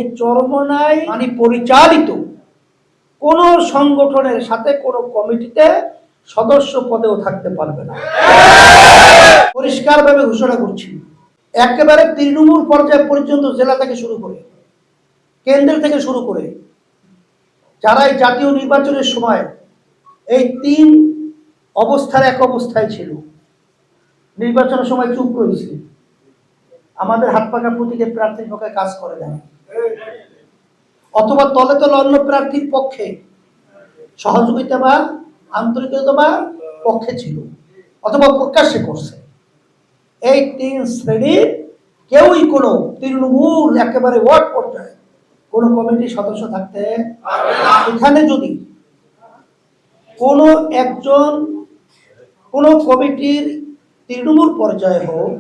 এই চরমোনাই মানে পরিচালিত কোন সংগঠনের সাথে কোন কমিটিতে সদস্য পদেও থাকতে পারবে না। পরিষ্কারভাবে ঘোষণা করছি, একেবারে তৃণমূল পর্যায় পর্যন্ত, জেলা থেকে শুরু করে কেন্দ্র থেকে শুরু করে যারা এই জাতীয় নির্বাচনের সময় এই তিন অবস্থার এক অবস্থায় ছিল, নির্বাচনের সময় চুপ করেছে, আমাদের হাত পাকা প্রতীকের প্রার্থীর পক্ষে কাজ করে দেয়, অথবা তলে তলে অন্য প্রার্থীর পক্ষে সহযোগিতা বা আন্তরিকতা বা পক্ষে ছিল, অথবা প্রকাশ্যে করছে, এই তিন শ্রেণীর কেউই কোনো তৃণমূল একেবারে ওয়ার্ড পর্যায়ে কোন কমিটির সদস্য থাকতে পারবে না। এখানে যদি কোনো একজন কোন কমিটির তৃণমূল পর্যায়ে হোক,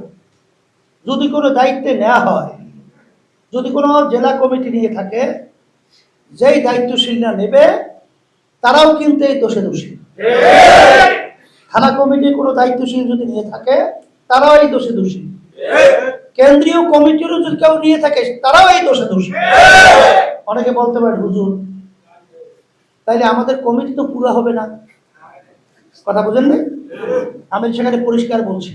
যদি কোনো দায়িত্বে নেওয়া হয়, যদি কোনো জেলা কমিটি নিয়ে থাকে, যেই দায়িত্বশীলরা নেবে তারাও কিন্তু এই দোষে দোষী। থানা কমিটির কোনো দায়িত্বশীল যদি নিয়ে থাকে তারাও এই দোষে দোষী। কেন্দ্রীয় কমিটিরও যদি কেউ নিয়ে থাকে তারাও এই দোষে দোষী। অনেকে বলতে পারে, হুজুর তাইলে আমাদের কমিটি তো পুরো হবে না, কথা বুঝেন না? আমি সেখানে পরিষ্কার বলছি,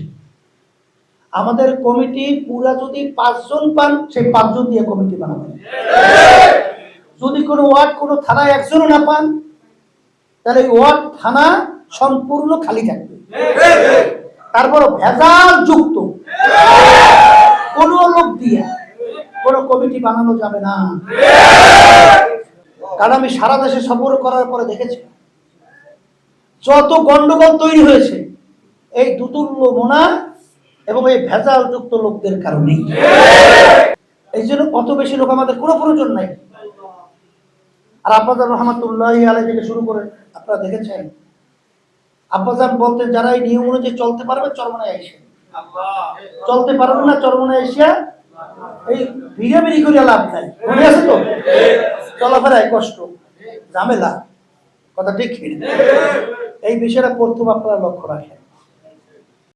আমাদের কমিটি পুরা যদি 5 জন পান, সেই 5 জন দিয়ে কমিটি বানাবেন। যদি কোনো ওয়ার্ড কোনো থানায় একজনও না পান, তাহলে ওয়ার্ড থানা সম্পূর্ণ খালি থাকবে। তারপর ভেজাল যুক্ত কোন লোক দিয়ে কোনো কমিটি বানানো যাবে না। কারণ আমি সারা দেশে সফর করার পরে দেখেছি যত গন্ডগোল তৈরি হয়েছে এই দুতুল্য মোনা এবং এই ভেজাল যুক্ত লোকদের কারণে। এই জন্য অত বেশি লোক আমাদের কোনো প্রয়োজন নাই। আর আব্বাজান রহমাতুল্লাহি আলাইহি থেকে শুরু করে আপনারা দেখেছেন, আব্বাজান বলতেন যারা এই নিয়ম অনুযায়ী চলতে পারবে চরমোনায় আইসে, চলতে পারবে না চরমোনায় এসিয়া এই ভিড়াভিড়ি করে লাভ নাই। মনে আছে তো? চলাফেরায় কষ্ট, ঝামেলা, কথা ঠিক। এই বিষয়টা প্রথম আপনারা লক্ষ্য রাখেন।